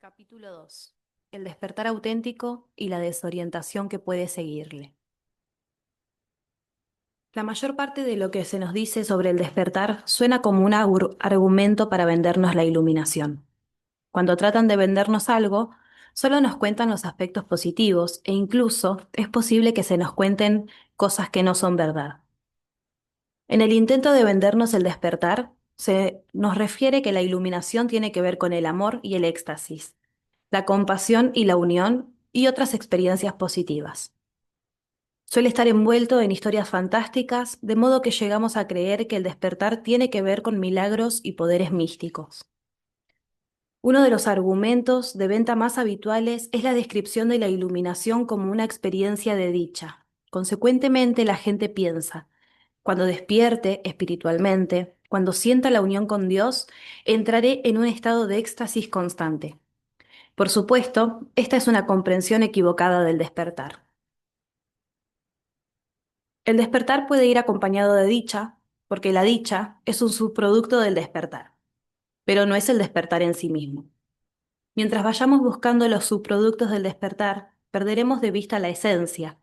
Capítulo 2. El despertar auténtico y la desorientación que puede seguirle. La mayor parte de lo que se nos dice sobre el despertar suena como un argumento para vendernos la iluminación. Cuando tratan de vendernos algo, solo nos cuentan los aspectos positivos e incluso es posible que se nos cuenten cosas que no son verdad. En el intento de vendernos el despertar, se nos refiere que la iluminación tiene que ver con el amor y el éxtasis, la compasión y la unión y otras experiencias positivas. Suele estar envuelto en historias fantásticas, de modo que llegamos a creer que el despertar tiene que ver con milagros y poderes místicos. Uno de los argumentos de venta más habituales es la descripción de la iluminación como una experiencia de dicha. Consecuentemente, la gente piensa, cuando despierte espiritualmente, cuando sienta la unión con Dios, entraré en un estado de éxtasis constante. Por supuesto, esta es una comprensión equivocada del despertar. El despertar puede ir acompañado de dicha, porque la dicha es un subproducto del despertar, pero no es el despertar en sí mismo. Mientras vayamos buscando los subproductos del despertar, perderemos de vista la esencia.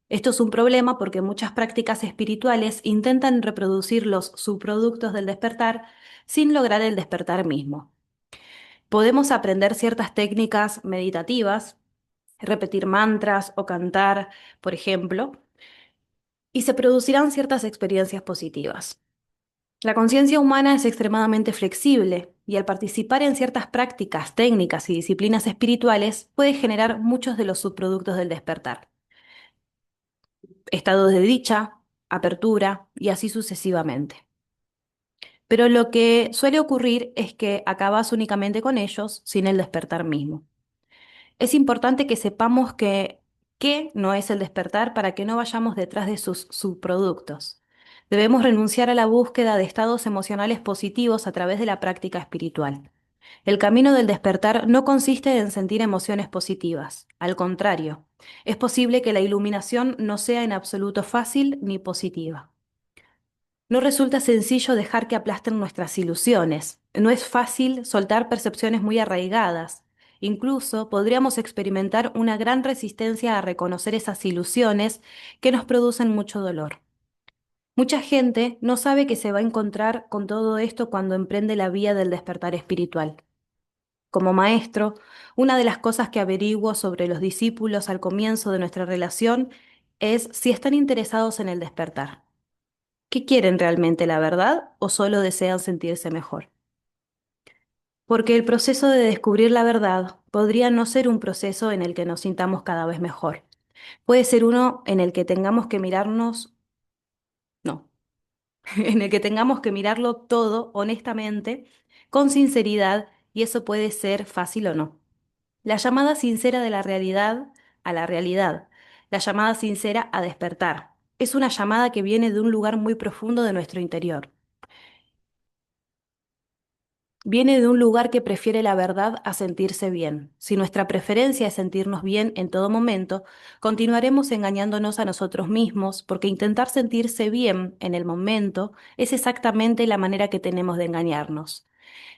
Esto es un problema porque muchas prácticas espirituales intentan reproducir los subproductos del despertar sin lograr el despertar mismo. Podemos aprender ciertas técnicas meditativas, repetir mantras o cantar, por ejemplo, y se producirán ciertas experiencias positivas. La conciencia humana es extremadamente flexible y al participar en ciertas prácticas, técnicas y disciplinas espirituales puede generar muchos de los subproductos del despertar. Estados de dicha, apertura y así sucesivamente. Pero lo que suele ocurrir es que acabas únicamente con ellos sin el despertar mismo. Es importante que sepamos qué no es el despertar para que no vayamos detrás de sus subproductos. Debemos renunciar a la búsqueda de estados emocionales positivos a través de la práctica espiritual. El camino del despertar no consiste en sentir emociones positivas. Al contrario, es posible que la iluminación no sea en absoluto fácil ni positiva. No resulta sencillo dejar que aplasten nuestras ilusiones. No es fácil soltar percepciones muy arraigadas. Incluso podríamos experimentar una gran resistencia a reconocer esas ilusiones que nos producen mucho dolor. Mucha gente no sabe que se va a encontrar con todo esto cuando emprende la vía del despertar espiritual. Como maestro, una de las cosas que averiguo sobre los discípulos al comienzo de nuestra relación es si están interesados en el despertar. ¿Qué quieren realmente, la verdad, o solo desean sentirse mejor? Porque el proceso de descubrir la verdad podría no ser un proceso en el que nos sintamos cada vez mejor. Puede ser uno en el que tengamos que mirarnos, no, en el que tengamos que mirarlo todo honestamente, con sinceridad, y eso puede ser fácil o no. La llamada sincera de la realidad a la realidad, la llamada sincera a despertar, es una llamada que viene de un lugar muy profundo de nuestro interior. Viene de un lugar que prefiere la verdad a sentirse bien. Si nuestra preferencia es sentirnos bien en todo momento, continuaremos engañándonos a nosotros mismos porque intentar sentirse bien en el momento es exactamente la manera que tenemos de engañarnos.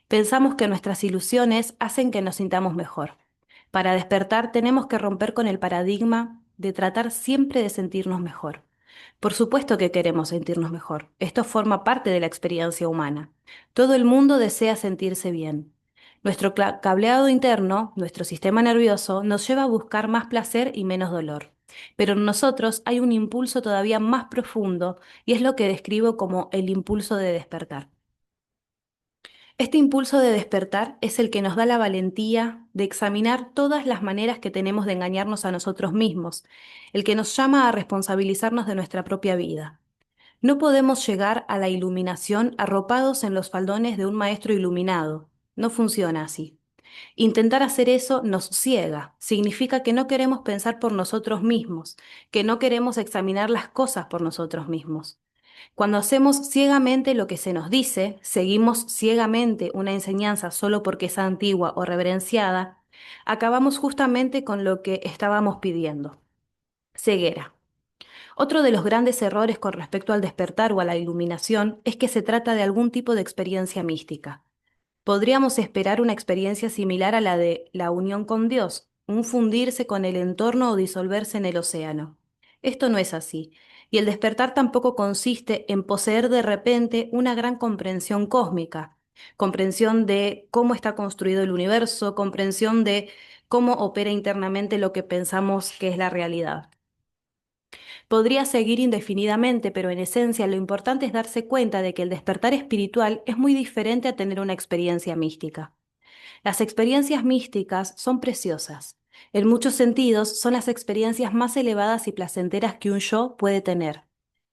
Pensamos que nuestras ilusiones hacen que nos sintamos mejor. Para despertar tenemos que romper con el paradigma de tratar siempre de sentirnos mejor. Por supuesto que queremos sentirnos mejor. Esto forma parte de la experiencia humana. Todo el mundo desea sentirse bien. Nuestro cableado interno, nuestro sistema nervioso, nos lleva a buscar más placer y menos dolor. Pero en nosotros hay un impulso todavía más profundo y es lo que describo como el impulso de despertar. Este impulso de despertar es el que nos da la valentía de examinar todas las maneras que tenemos de engañarnos a nosotros mismos, el que nos llama a responsabilizarnos de nuestra propia vida. No podemos llegar a la iluminación arropados en los faldones de un maestro iluminado. No funciona así. Intentar hacer eso nos ciega. Significa que no queremos pensar por nosotros mismos, que no queremos examinar las cosas por nosotros mismos. Cuando hacemos ciegamente lo que se nos dice, seguimos ciegamente una enseñanza solo porque es antigua o reverenciada, acabamos justamente con lo que estábamos pidiendo: ceguera. Otro de los grandes errores con respecto al despertar o a la iluminación es que se trata de algún tipo de experiencia mística. Podríamos esperar una experiencia similar a la de la unión con Dios, un fundirse con el entorno o disolverse en el océano. Esto no es así, y el despertar tampoco consiste en poseer de repente una gran comprensión cósmica, comprensión de cómo está construido el universo, comprensión de cómo opera internamente lo que pensamos que es la realidad. Podría seguir indefinidamente, pero en esencia lo importante es darse cuenta de que el despertar espiritual es muy diferente a tener una experiencia mística. Las experiencias místicas son preciosas. En muchos sentidos, son las experiencias más elevadas y placenteras que un yo puede tener.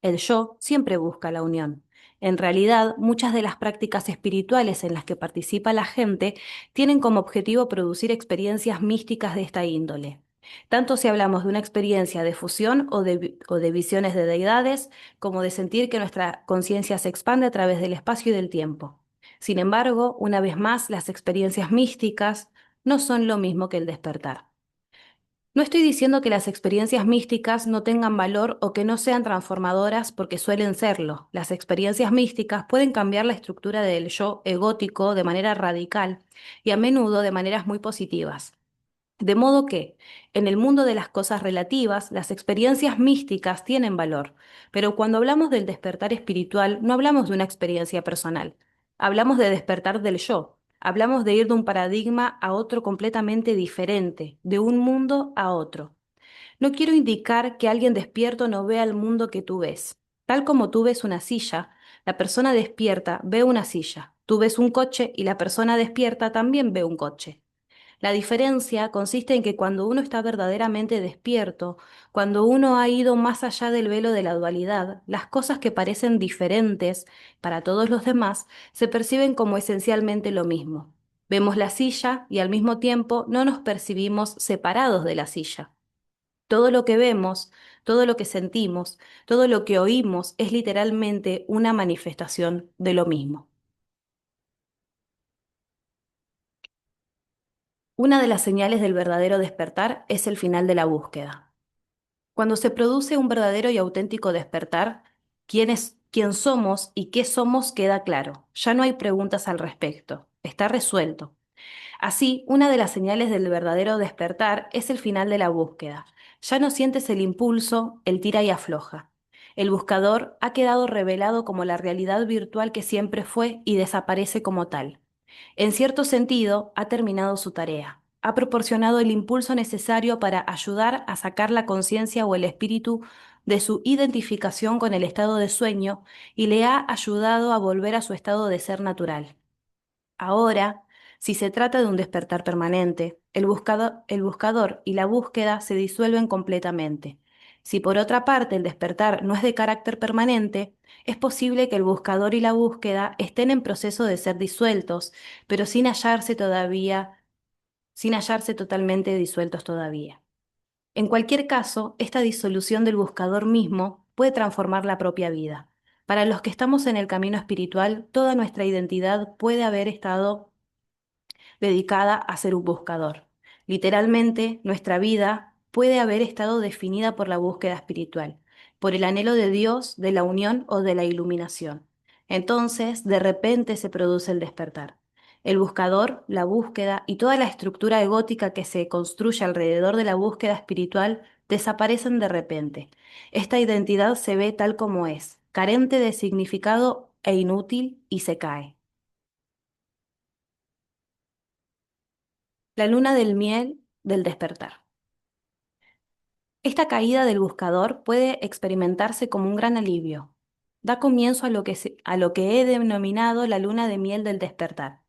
El yo siempre busca la unión. En realidad, muchas de las prácticas espirituales en las que participa la gente tienen como objetivo producir experiencias místicas de esta índole. Tanto si hablamos de una experiencia de fusión o de visiones de deidades, como de sentir que nuestra conciencia se expande a través del espacio y del tiempo. Sin embargo, una vez más, las experiencias místicas no son lo mismo que el despertar. No estoy diciendo que las experiencias místicas no tengan valor o que no sean transformadoras porque suelen serlo. Las experiencias místicas pueden cambiar la estructura del yo egótico de manera radical y a menudo de maneras muy positivas. De modo que, en el mundo de las cosas relativas, las experiencias místicas tienen valor, pero cuando hablamos del despertar espiritual, no hablamos de una experiencia personal, hablamos de despertar del yo, hablamos de ir de un paradigma a otro completamente diferente, de un mundo a otro. No quiero indicar que alguien despierto no vea el mundo que tú ves. Tal como tú ves una silla, la persona despierta ve una silla. Tú ves un coche y la persona despierta también ve un coche. La diferencia consiste en que cuando uno está verdaderamente despierto, cuando uno ha ido más allá del velo de la dualidad, las cosas que parecen diferentes para todos los demás se perciben como esencialmente lo mismo. Vemos la silla y al mismo tiempo no nos percibimos separados de la silla. Todo lo que vemos, todo lo que sentimos, todo lo que oímos es literalmente una manifestación de lo mismo. Una de las señales del verdadero despertar es el final de la búsqueda. Cuando se produce un verdadero y auténtico despertar, quién somos y qué somos queda claro. Ya no hay preguntas al respecto. Está resuelto. Así, una de las señales del verdadero despertar es el final de la búsqueda. Ya no sientes el impulso, el tira y afloja. El buscador ha quedado revelado como la realidad virtual que siempre fue y desaparece como tal. En cierto sentido, ha terminado su tarea. Ha proporcionado el impulso necesario para ayudar a sacar la conciencia o el espíritu de su identificación con el estado de sueño y le ha ayudado a volver a su estado de ser natural. Ahora, si se trata de un despertar permanente, el buscador y la búsqueda se disuelven completamente. Si por otra parte el despertar no es de carácter permanente, es posible que el buscador y la búsqueda estén en proceso de ser disueltos, pero sin hallarse totalmente disueltos todavía. En cualquier caso, esta disolución del buscador mismo puede transformar la propia vida. Para los que estamos en el camino espiritual, toda nuestra identidad puede haber estado dedicada a ser un buscador. Literalmente, nuestra vida puede haber estado definida por la búsqueda espiritual, por el anhelo de Dios, de la unión o de la iluminación. Entonces, de repente se produce el despertar. El buscador, la búsqueda y toda la estructura egótica que se construye alrededor de la búsqueda espiritual desaparecen de repente. Esta identidad se ve tal como es, carente de significado e inútil, y se cae. La luna del miel del despertar. Esta caída del buscador puede experimentarse como un gran alivio. Da comienzo a lo que he denominado la luna de miel del despertar.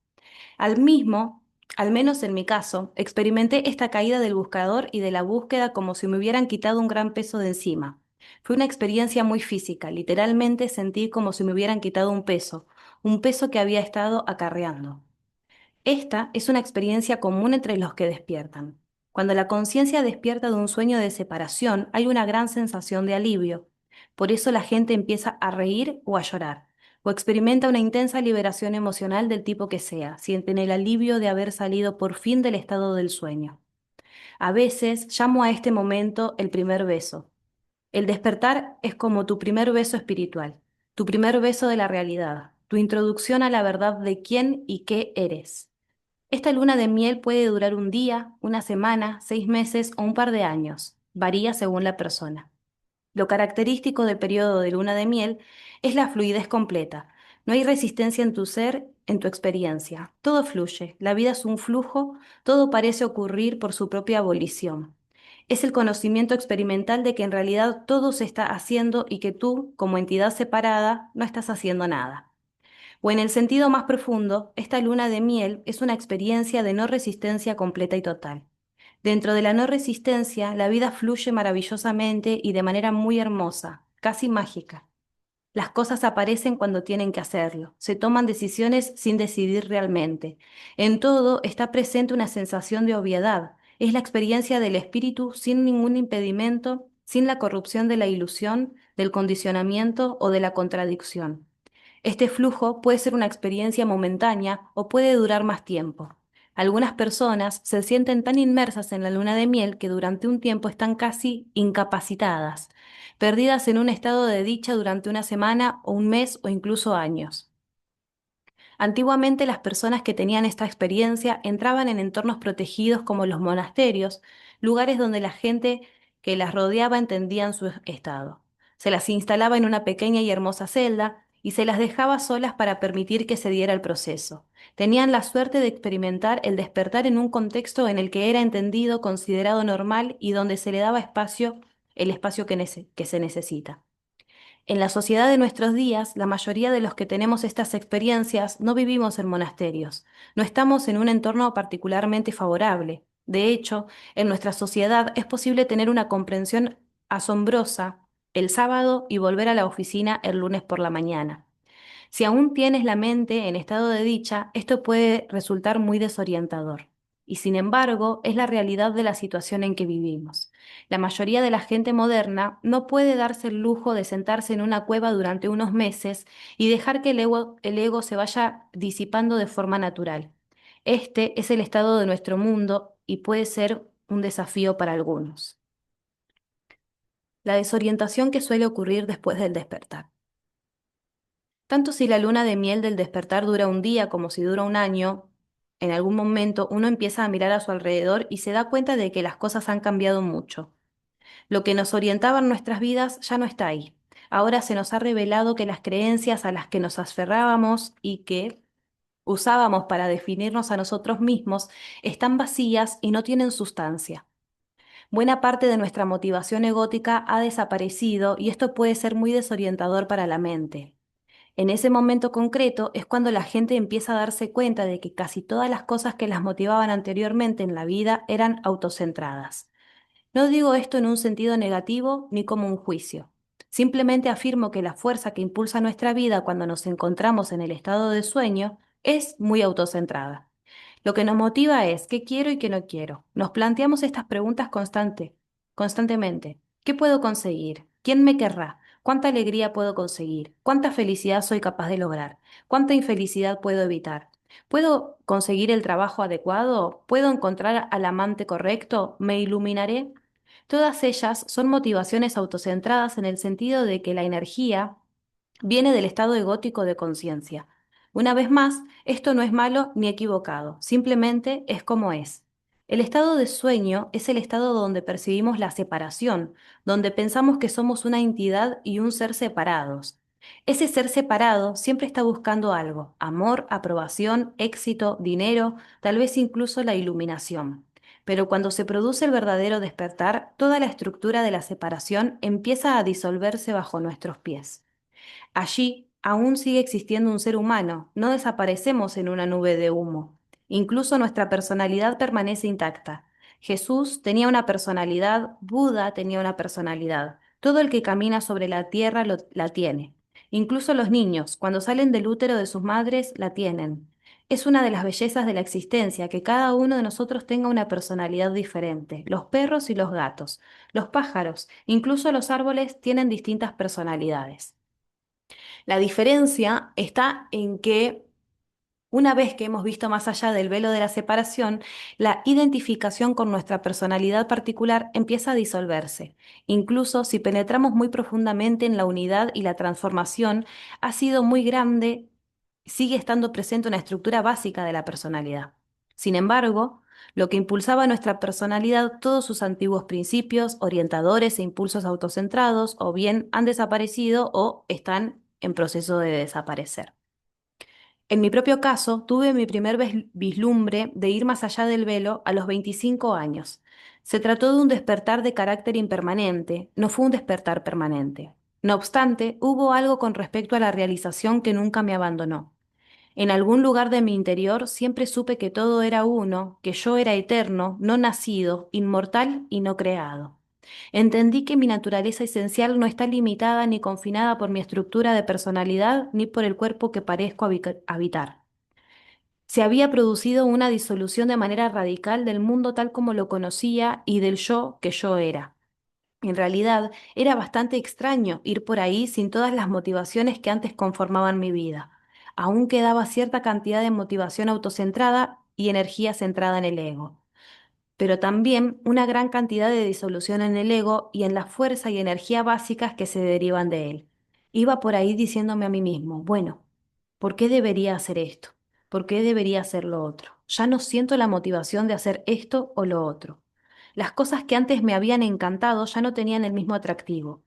Al mismo, al menos en mi caso, experimenté esta caída del buscador y de la búsqueda como si me hubieran quitado un gran peso de encima. Fue una experiencia muy física, literalmente sentí como si me hubieran quitado un peso que había estado acarreando. Esta es una experiencia común entre los que despiertan. Cuando la conciencia despierta de un sueño de separación, hay una gran sensación de alivio. Por eso la gente empieza a reír o a llorar, o experimenta una intensa liberación emocional del tipo que sea, sienten el alivio de haber salido por fin del estado del sueño. A veces llamo a este momento el primer beso. El despertar es como tu primer beso espiritual, tu primer beso de la realidad. tu introducción a la verdad de quién y qué eres. Esta luna de miel puede durar un día, una semana, 6 meses o un par de años. Varía según la persona. Lo característico del periodo de luna de miel es la fluidez completa. No hay resistencia en tu ser, en tu experiencia. Todo fluye, la vida es un flujo, todo parece ocurrir por su propia abolición. Es el conocimiento experimental de que en realidad todo se está haciendo y que tú, como entidad separada, no estás haciendo nada. O en el sentido más profundo, esta luna de miel es una experiencia de no resistencia completa y total. Dentro de la no resistencia, la vida fluye maravillosamente y de manera muy hermosa, casi mágica. Las cosas aparecen cuando tienen que hacerlo, se toman decisiones sin decidir realmente. En todo está presente una sensación de obviedad. Es la experiencia del espíritu sin ningún impedimento, sin la corrupción de la ilusión, del condicionamiento o de la contradicción. Este flujo puede ser una experiencia momentánea o puede durar más tiempo. Algunas personas se sienten tan inmersas en la luna de miel que durante un tiempo están casi incapacitadas, perdidas en un estado de dicha durante una semana o un mes o incluso años. Antiguamente las personas que tenían esta experiencia entraban en entornos protegidos como los monasterios, lugares donde la gente que las rodeaba entendían su estado. Se las instalaba en una pequeña y hermosa celda y se las dejaba solas para permitir que se diera el proceso. Tenían la suerte de experimentar el despertar en un contexto en el que era entendido, considerado normal y donde se le daba espacio, el espacio que se necesita. En la sociedad de nuestros días, la mayoría de los que tenemos estas experiencias no vivimos en monasterios, no estamos en un entorno particularmente favorable. De hecho, en nuestra sociedad es posible tener una comprensión asombrosa el sábado y volver a la oficina el lunes por la mañana. Si aún tienes la mente en estado de dicha, esto puede resultar muy desorientador. Y sin embargo, es la realidad de la situación en que vivimos. La mayoría de la gente moderna no puede darse el lujo de sentarse en una cueva durante unos meses y dejar que el ego se vaya disipando de forma natural. Este es el estado de nuestro mundo y puede ser un desafío para algunos. La desorientación que suele ocurrir después del despertar. Tanto si la luna de miel del despertar dura un día como si dura un año, en algún momento uno empieza a mirar a su alrededor y se da cuenta de que las cosas han cambiado mucho. Lo que nos orientaba en nuestras vidas ya no está ahí. Ahora se nos ha revelado que las creencias a las que nos aferrábamos y que usábamos para definirnos a nosotros mismos están vacías y no tienen sustancia. Buena parte de nuestra motivación egótica ha desaparecido y esto puede ser muy desorientador para la mente. En ese momento concreto es cuando la gente empieza a darse cuenta de que casi todas las cosas que las motivaban anteriormente en la vida eran autocentradas. No digo esto en un sentido negativo ni como un juicio. Simplemente afirmo que la fuerza que impulsa nuestra vida cuando nos encontramos en el estado de sueño es muy autocentrada. Lo que nos motiva es qué quiero y qué no quiero. Nos planteamos estas preguntas constantemente. ¿Qué puedo conseguir? ¿Quién me querrá? ¿Cuánta alegría puedo conseguir? ¿Cuánta felicidad soy capaz de lograr? ¿Cuánta infelicidad puedo evitar? ¿Puedo conseguir el trabajo adecuado? ¿Puedo encontrar al amante correcto? ¿Me iluminaré? Todas ellas son motivaciones autocentradas en el sentido de que la energía viene del estado egótico de conciencia. Una vez más, esto no es malo ni equivocado, simplemente es como es. El estado de sueño es el estado donde percibimos la separación, donde pensamos que somos una entidad y un ser separados. Ese ser separado siempre está buscando algo, amor, aprobación, éxito, dinero, tal vez incluso la iluminación. Pero cuando se produce el verdadero despertar, toda la estructura de la separación empieza a disolverse bajo nuestros pies. Allí aún sigue existiendo un ser humano, no desaparecemos en una nube de humo. Incluso nuestra personalidad permanece intacta. Jesús tenía una personalidad, Buda tenía una personalidad. Todo el que camina sobre la tierra la tiene. Incluso los niños, cuando salen del útero de sus madres, la tienen. Es una de las bellezas de la existencia que cada uno de nosotros tenga una personalidad diferente. Los perros y los gatos, los pájaros, incluso los árboles tienen distintas personalidades. La diferencia está en que una vez que hemos visto más allá del velo de la separación, la identificación con nuestra personalidad particular empieza a disolverse. Incluso si penetramos muy profundamente en la unidad y la transformación ha sido muy grande sigue estando presente una estructura básica de la personalidad. Sin embargo, lo que impulsaba nuestra personalidad, todos sus antiguos principios, orientadores e impulsos autocentrados, o bien han desaparecido o están en proceso de desaparecer. En mi propio caso, tuve mi primer vislumbre de ir más allá del velo a los 25 años. Se trató de un despertar de carácter impermanente, no fue un despertar permanente. No obstante, hubo algo con respecto a la realización que nunca me abandonó. En algún lugar de mi interior siempre supe que todo era uno, que yo era eterno, no nacido, inmortal y no creado. Entendí que mi naturaleza esencial no está limitada ni confinada por mi estructura de personalidad ni por el cuerpo que parezco habitar. Se había producido una disolución de manera radical del mundo tal como lo conocía y del yo que yo era. En realidad, era bastante extraño ir por ahí sin todas las motivaciones que antes conformaban mi vida. Aún quedaba cierta cantidad de motivación autocentrada y energía centrada en el ego, pero también una gran cantidad de disolución en el ego y en la fuerza y energía básicas que se derivan de él. Iba por ahí diciéndome a mí mismo, bueno, ¿por qué debería hacer esto? ¿Por qué debería hacer lo otro? Ya no siento la motivación de hacer esto o lo otro. Las cosas que antes me habían encantado ya no tenían el mismo atractivo.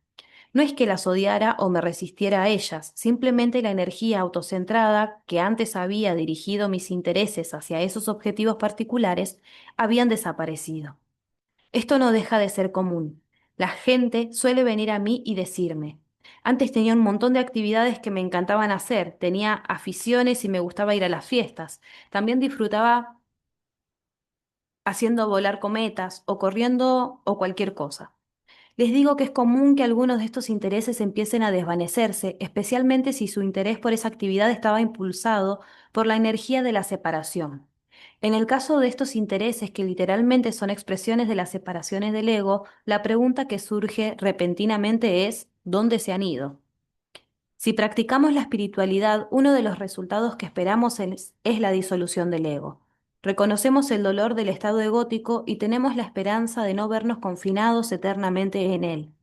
No es que las odiara o me resistiera a ellas, simplemente la energía autocentrada que antes había dirigido mis intereses hacia esos objetivos particulares habían desaparecido. Esto no deja de ser común. La gente suele venir a mí y decirme, antes tenía un montón de actividades que me encantaban hacer, tenía aficiones y me gustaba ir a las fiestas, también disfrutaba haciendo volar cometas o corriendo o cualquier cosa. Les digo que es común que algunos de estos intereses empiecen a desvanecerse, especialmente si su interés por esa actividad estaba impulsado por la energía de la separación. En el caso de estos intereses, que literalmente son expresiones de las separaciones del ego, la pregunta que surge repentinamente es ¿dónde se han ido? Si practicamos la espiritualidad, uno de los resultados que esperamos es la disolución del ego. Reconocemos el dolor del estado egótico y tenemos la esperanza de no vernos confinados eternamente en él.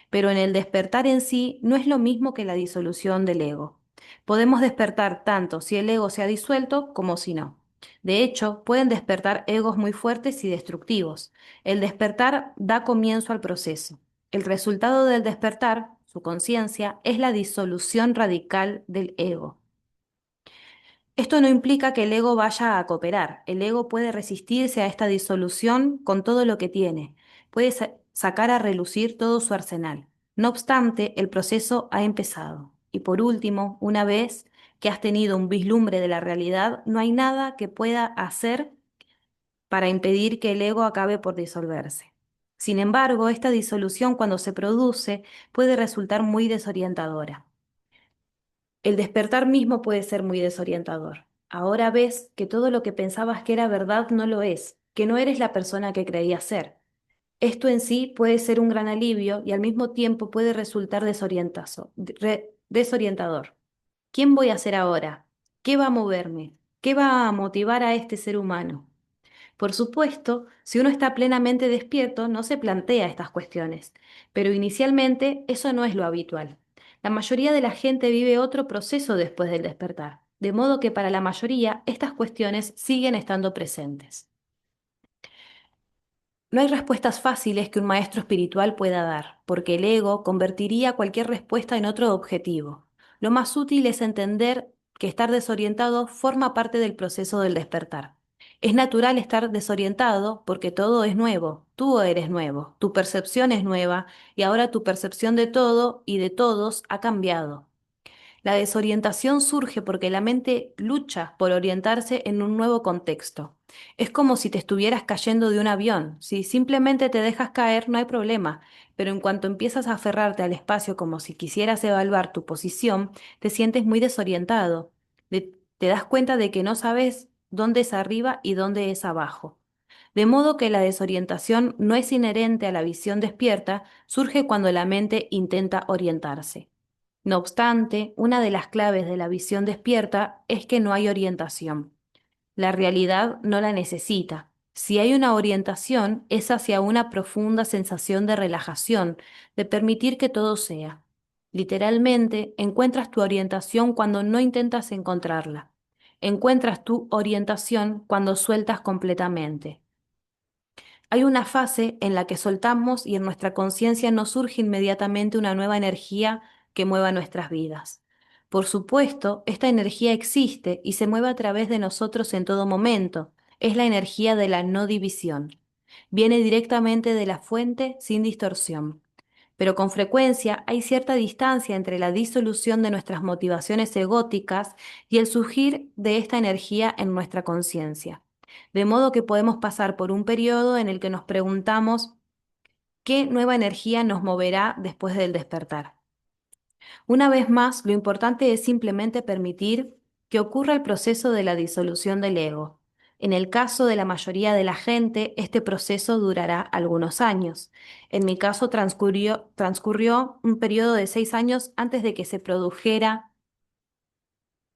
Pero en el despertar en sí no es lo mismo que la disolución del ego. Podemos despertar tanto si el ego se ha disuelto como si no. De hecho, pueden despertar egos muy fuertes y destructivos. El despertar da comienzo al proceso. El resultado del despertar, su conciencia, es la disolución radical del ego. Esto no implica que el ego vaya a cooperar. El ego puede resistirse a esta disolución con todo lo que tiene. Puede sacar a relucir todo su arsenal. No obstante, el proceso ha empezado. Y por último, una vez que has tenido un vislumbre de la realidad, no hay nada que pueda hacer para impedir que el ego acabe por disolverse. Sin embargo, esta disolución, cuando se produce, puede resultar muy desorientadora. El despertar mismo puede ser muy desorientador. Ahora ves que todo lo que pensabas que era verdad no lo es, que no eres la persona que creías ser. Esto en sí puede ser un gran alivio y al mismo tiempo puede resultar desorientador. ¿Quién voy a ser ahora? ¿Qué va a moverme? ¿Qué va a motivar a este ser humano? Por supuesto, si uno está plenamente despierto, no se plantea estas cuestiones, pero inicialmente eso no es lo habitual. La mayoría de la gente vive otro proceso después del despertar, de modo que para la mayoría estas cuestiones siguen estando presentes. No hay respuestas fáciles que un maestro espiritual pueda dar, porque el ego convertiría cualquier respuesta en otro objetivo. Lo más útil es entender que estar desorientado forma parte del proceso del despertar. Es natural estar desorientado porque todo es nuevo, tú eres nuevo, tu percepción es nueva y ahora tu percepción de todo y de todos ha cambiado. La desorientación surge porque la mente lucha por orientarse en un nuevo contexto. Es como si te estuvieras cayendo de un avión. Si simplemente te dejas caer, no hay problema, pero en cuanto empiezas a aferrarte al espacio como si quisieras evaluar tu posición, te sientes muy desorientado. Te das cuenta de que no sabes dónde es arriba y dónde es abajo. De modo que la desorientación no es inherente a la visión despierta, surge cuando la mente intenta orientarse. No obstante, una de las claves de la visión despierta es que no hay orientación. La realidad no la necesita. Si hay una orientación, es hacia una profunda sensación de relajación, de permitir que todo sea. Literalmente, encuentras tu orientación cuando no intentas encontrarla. Encuentras tu orientación cuando sueltas completamente. Hay una fase en la que soltamos y en nuestra conciencia nos surge inmediatamente una nueva energía que mueva nuestras vidas. Por supuesto, esta energía existe y se mueve a través de nosotros en todo momento. Es la energía de la no división. Viene directamente de la fuente sin distorsión. Pero con frecuencia hay cierta distancia entre la disolución de nuestras motivaciones egóticas y el surgir de esta energía en nuestra conciencia. De modo que podemos pasar por un periodo en el que nos preguntamos qué nueva energía nos moverá después del despertar. Una vez más, lo importante es simplemente permitir que ocurra el proceso de la disolución del ego. En el caso de la mayoría de la gente, este proceso durará algunos años. En mi caso, transcurrió un periodo de 6 años antes de que se produjera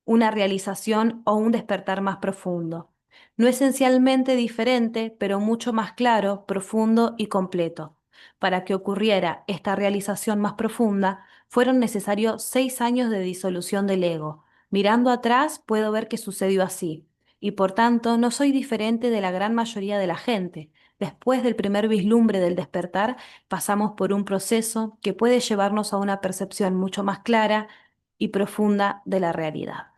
una realización o un despertar más profundo. No esencialmente diferente, pero mucho más claro, profundo y completo. Para que ocurriera esta realización más profunda, fueron necesarios 6 años de disolución del ego. Mirando atrás, puedo ver que sucedió así, y por tanto no soy diferente de la gran mayoría de la gente. Después del primer vislumbre del despertar, pasamos por un proceso que puede llevarnos a una percepción mucho más clara y profunda de la realidad.